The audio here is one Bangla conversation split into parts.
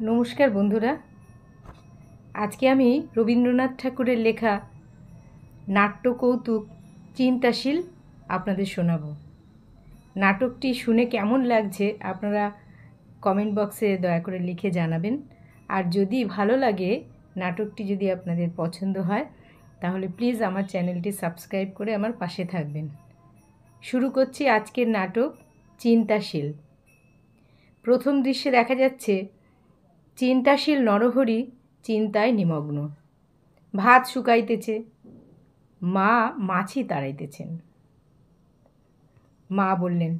নমস্কার বন্ধুরা, আজকে আমি রবীন্দ্রনাথ ঠাকুরের লেখা নাট্যকৌতুক চিন্তাশীল আপনাদের শোনাব। নাটকটি শুনে কেমন লাগছে আপনারা কমেন্ট বক্সে দয়া করে লিখে জানাবেন। আর যদি ভালো লাগে, নাটকটি যদি আপনাদের পছন্দ হয়, তাহলে প্লিজ আমার চ্যানেলটি সাবস্ক্রাইব করে আমার পাশে থাকবেন। শুরু করছি আজকের নাটক চিন্তাশীল। প্রথম দৃশ্যে দেখা যাচ্ছে চিন্তাশীল নরহরি চিন্তায় নিমগ্ন। ভাত শুকাইতেছে, মা মাছি তাড়াইতেছেন। মা বললেন,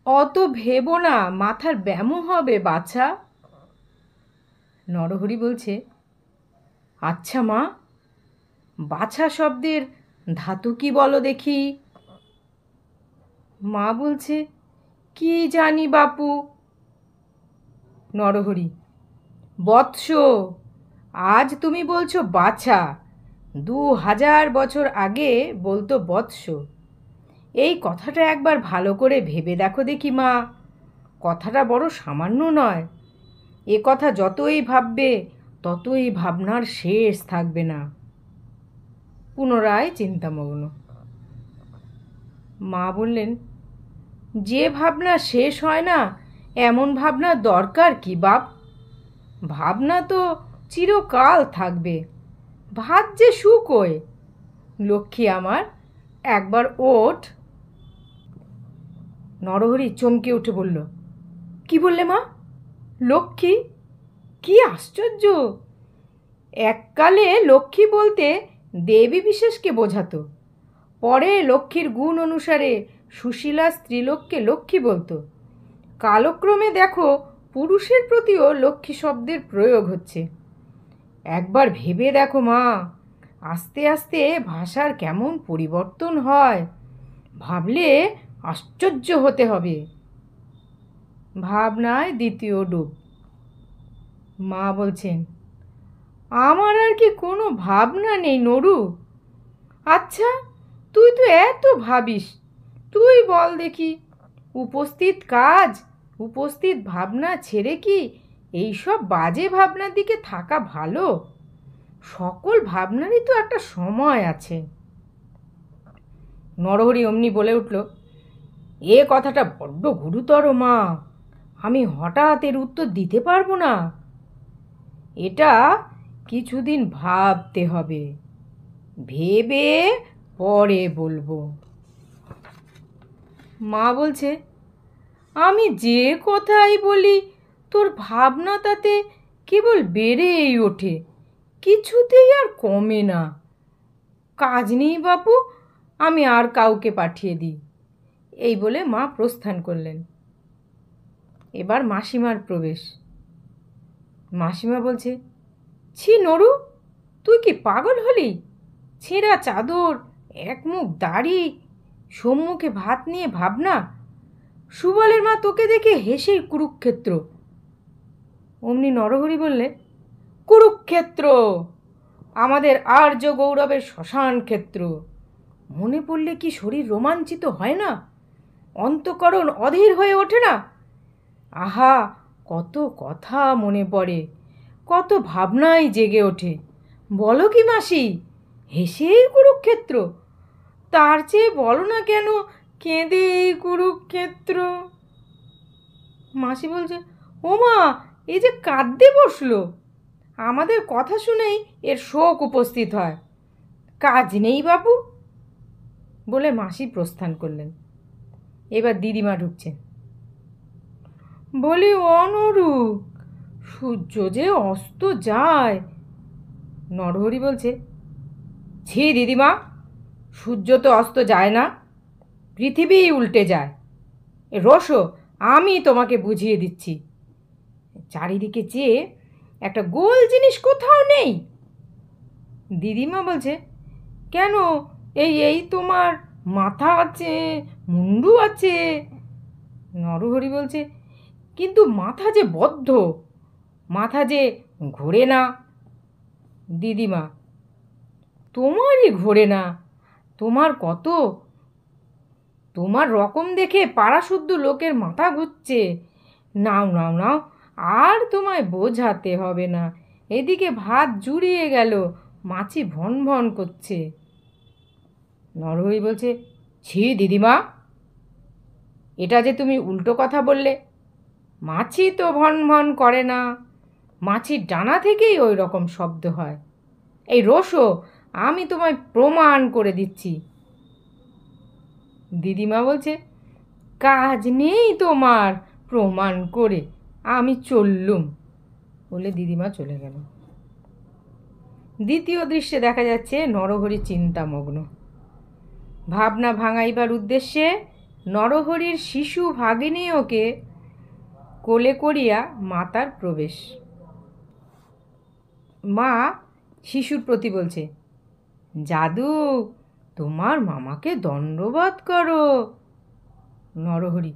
অত ভেবো না, মাথার ব্যামো হবে বাছা। নরহরি বলছে, আচ্ছা মা, বাছা শব্দের ধাতু কি বলো দেখি। মা বলছে, কি জানি বাপু। নরহরি, বৎস, আজ তুমি বলছো বাছা, 2000 বছর আগে বলতো বৎস। এই কথাটা একবার ভালো করে ভেবে দেখো দেখি মা, কথাটা বড় সামান্য নয়। এ কথা যতই ভাববে ততই ভাবনার শেষ থাকবে না। পুনরায় চিন্তামগ্ন। মা বললেন, যে ভাবনা শেষ হয় না এমন ভাবনা দরকার কি বাপ? ভাবনা তো চিরকাল থাকবে। ভাত যে শুকোয়। লক্ষ্মী আমার, একবার ওঠ। নরহরি চমকে উঠে বলল, কি বললে মা? লক্ষ্মী? কি আশ্চর্য! এককালে লক্ষ্মী বলতে দেবী বিশেষকে বোঝাতো। পরে লক্ষ্মীর গুণ অনুসারে সুশীলা স্ত্রীলোককে লক্ষ্মী বলতো। কালক্রমে দেখো পুরুষের প্রতিও লক্ষ্মী শব্দের প্রয়োগ হচ্ছে। একবার ভেবে দেখো মা, আস্তে আস্তে ভাষার কেমন পরিবর্তন হয়, ভাবলে আশ্চর্য হতে হবে। ভাবনায় দ্বিতীয় ডুব। মা বলছেন, আমার আর কি কোনো ভাবনা নেই নরু। আচ্ছা, তুই তো এত ভাবিস, তুই বল দেখি, উপস্থিত কাজ উপস্থিত ভাবনা ছেড়ে কি এইসব বাজে ভাবনার দিকে থাকা ভালো? সকল ভাবনারই তো একটা সময় আছে। নরহরি অমনি বলে উঠল, এ কথাটা বড্ড গুরুতর মা, আমি হঠাৎ এর উত্তর দিতে পারবো না। এটা কিছুদিন ভাবতে হবে, ভেবে পরে বলবো। মা বলছে, আমি যে কথাই বলি তোর ভাবনা তাতে কেবল বেড়েই ওঠে, কিছুতেই আর কমে না। কাজ নেই বাপু, আমি আর কাউকে পাঠিয়ে দিই। এই বলে মা প্রস্থান করলেন। এবার মাসিমার প্রবেশ। মাসিমা বলছে, ছি নরু, তুই কি পাগল হলি? ছেঁড়া চাদর, এক মুখ দাড়ি, সম্মুখে ভাত নিয়ে ভাবনা। সুবলের মা তোকে দেখে হেসে কুরুক্ষেত্র। অমনি নরহরি বললে, কুরুক্ষেত্র আমাদের আর্য গৌরবের শ্মশান ক্ষেত্র। মনে পড়লে কি শরীর রোমাঞ্চিত হয় না? অন্তঃকরণ অধীর হয়ে ওঠে না? আহা, কত কথা মনে পড়ে, কত ভাবনাই জেগে ওঠে। বলো কি মাসি, হেসেই কুরুক্ষেত্র? তার চেয়ে বলো না কেন, কেঁদে এই কুরুক্ষেত্র? মাসি বলছে, ও মা, এই যে কাঁদতে বসলো, আমাদের কথা শুনেই এর শোক উপস্থিত হয়। কাজ নেই বাপু, বলে মাসি প্রস্থান করলেন। এবার দিদিমা ঢুকছেন। বলি, অনরূপ, সূর্য যে অস্ত যায়। নরহরি বলছে, ছি দিদিমা, সূর্য তো অস্ত যায় না, পৃথিবী উল্টে যায়। রোশো, আমি তোমাকে বুঝিয়ে দিচ্ছি। চারিদিকে চেয়ে একটা গোল জিনিস কোথাও নেই। দিদিমা বলছে, কেন, এই এই তোমার মাথা আছে, মুন্ডু আছে। নরহরি বলছে, কিন্তু মাথা যে বদ্ধ, মাথা যে ঘোরে না। দিদিমা, তোমারই ঘোরে না, তোমার কত, তোমার রকম দেখে পাড়াশুদ্ধ লোকের মাথা ঘুরছে। নাও নাও নাও, আর তোমায় বোঝাতে হবে না, এদিকে ভাত জুড়িয়ে গেল, মাছি ভন ভন করছে। নরহরি বলছে, ছি দিদিমা, এটা যে তুমি উল্টো কথা বললে। মাছি তো ভন ভন করে না, মাছির ডানা থেকেই ওই রকম শব্দ হয়। এই রোসো, আমি তোমায় প্রমাণ করে দিচ্ছি। দিদিমা বলছে, কাজ নেই তোমার প্রমাণ করে, আমি চললুম বলে দিদিমা চলে গেল। দ্বিতীয় দৃশ্যে দেখা যাচ্ছে নরহরি চিন্তামগ্ন। ভাবনা ভাঙাইবার উদ্দেশ্যে নরহরির শিশু ভাগিনীয়কে কোলে করিয়া মাতার প্রবেশ। মা শিশুর প্রতি বলছে, জাদু, তোমার মামাকে দণ্ডবৎ করো। নরহরি,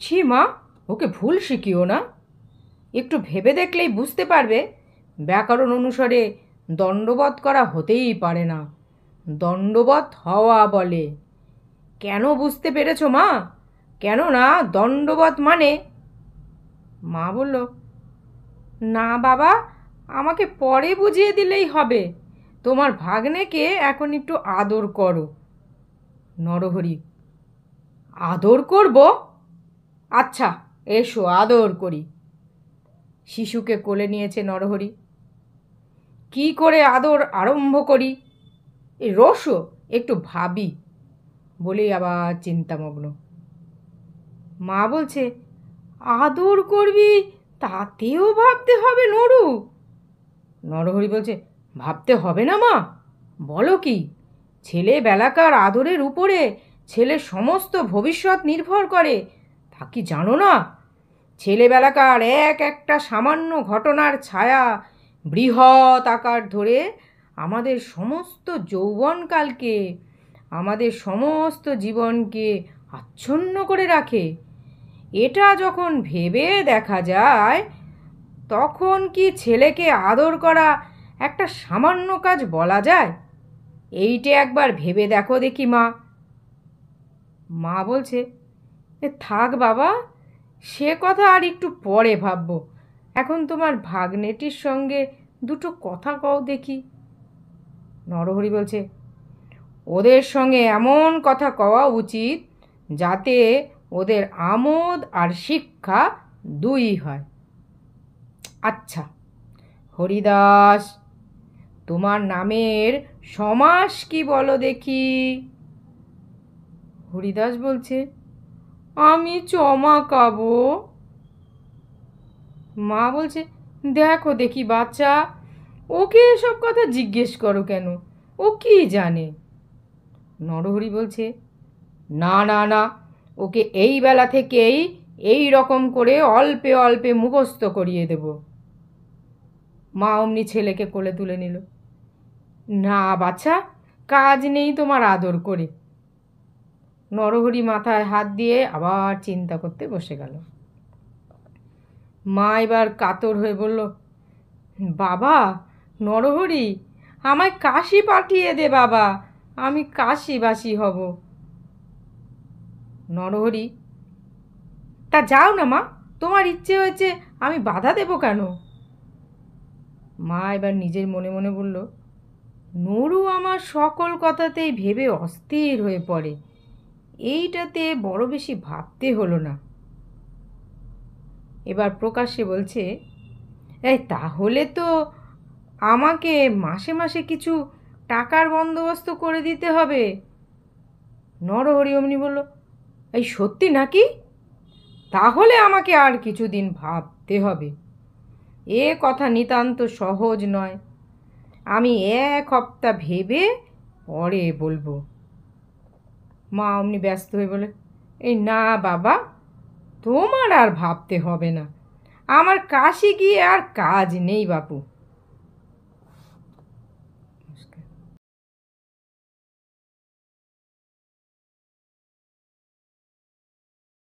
ছি মা, ওকে ভুল শিখিও না। একটু ভেবে দেখলেই বুঝতে পারবে ব্যাকরণ অনুসারে দণ্ডবৎ করা হতেই পারে না, দণ্ডবৎ হওয়া বলে। কেন বুঝতে পেরেছ মা? কেননা দণ্ডবৎ মানে। মা বলল, না বাবা, আমাকে পরে বুঝিয়ে দিলেই হবে, তোমার ভাগ্নেকে এখন একটু আদর করো। নরহরি, আদর করব? আচ্ছা, এসো আদর করি। শিশুকে কোলে নিয়েছে নরহরি। কি করে আদর আরম্ভ করি, এই রসো একটু ভাবি বলেই আবার চিন্তামগ্ন। মা বলছে, আদর করবি তাতেও ভাবতে হবে নরু? নরহরি বলছে, ভাবতে হবে না মা, বলো কি? ছেলেবেলাকার আদরের উপরে ছেলের সমস্ত ভবিষ্যৎ নির্ভর করে, তা কি জানো না? ছেলেবেলাকার এক একটা সামান্য ঘটনার ছায়া বৃহৎ আকার ধরে আমাদের সমস্ত যৌবনকালকে, আমাদের সমস্ত জীবনকে আচ্ছন্ন করে রাখে। এটা যখন ভেবে দেখা যায়, তখন কি ছেলেকে আদর করা একটা সামান্য কাজ বলা যায়? এইটা একবার ভেবে দেখো দেখি মা। মা বলছে, থাক বাবা, সে কথা আর একটু পরে ভাববো, এখন তোমার ভাগ্নেটির সঙ্গে দুটো কথা কও দেখি। নরহরি বলছে, ওদের সঙ্গে এমন কথা কওয়া উচিত যাতে ওদের আমোদ আর শিক্ষা দুই হয়। আচ্ছা হরিদাস, তোমার নামের সমাস কি বলো দেখি। হরিদাস বলছে, আমি চমাকাবো। মা বলছে, দেখো দেখি বাচ্চা, ওকে এসব কথা জিজ্ঞেস করো কেন, ও কি জানে? নরহরি বলছে, না না না, ওকে এই বেলা থেকেই এই রকম করে অল্পে অল্পে মুখস্থ করিয়ে দেব। মা অমনি ছেলেকে কোলে তুলে নিল। না বাচ্চা, কাজ নেই তোমার আদর করে। নরহরি মাথায় হাত দিয়ে আবার চিন্তা করতে বসে গেল। মা এবার কাতর হয়ে বলল, বাবা নরহরি, আমায় কাশি পাঠিয়ে দে বাবা, আমি কাশিবাসী হব। নরহরি, তা যাও না মা, তোমার ইচ্ছে হয়েছে, আমি বাধা দেব কেন? মা এবার নিজের মনে মনে বলল, নরু আমার সকল কথাতেই ভেবে অস্থির হয়ে পড়ে, এইটাতে বড় বেশি ভাবতে হলো না। এবার প্রকাশ্যে বলছে, এই তাহলে তো আমাকে মাসে মাসে কিছু টাকার বন্দোবস্ত করে দিতে হবে। নরহরি অমনি বলল, এই সত্যি নাকি? তাহলে আমাকে আর কিছুদিন ভাবতে হবে, এ কথা নিতান্ত সহজ নয়, আমি 1 সপ্তাহ ভেবে পরে বলবো। মা অমনি ব্যস্ত হয়ে বলে, এই না বাবা, তোমার আর ভাবতে হবে না, আমার কাশি গিয়ে আর কাজ নেই বাপু।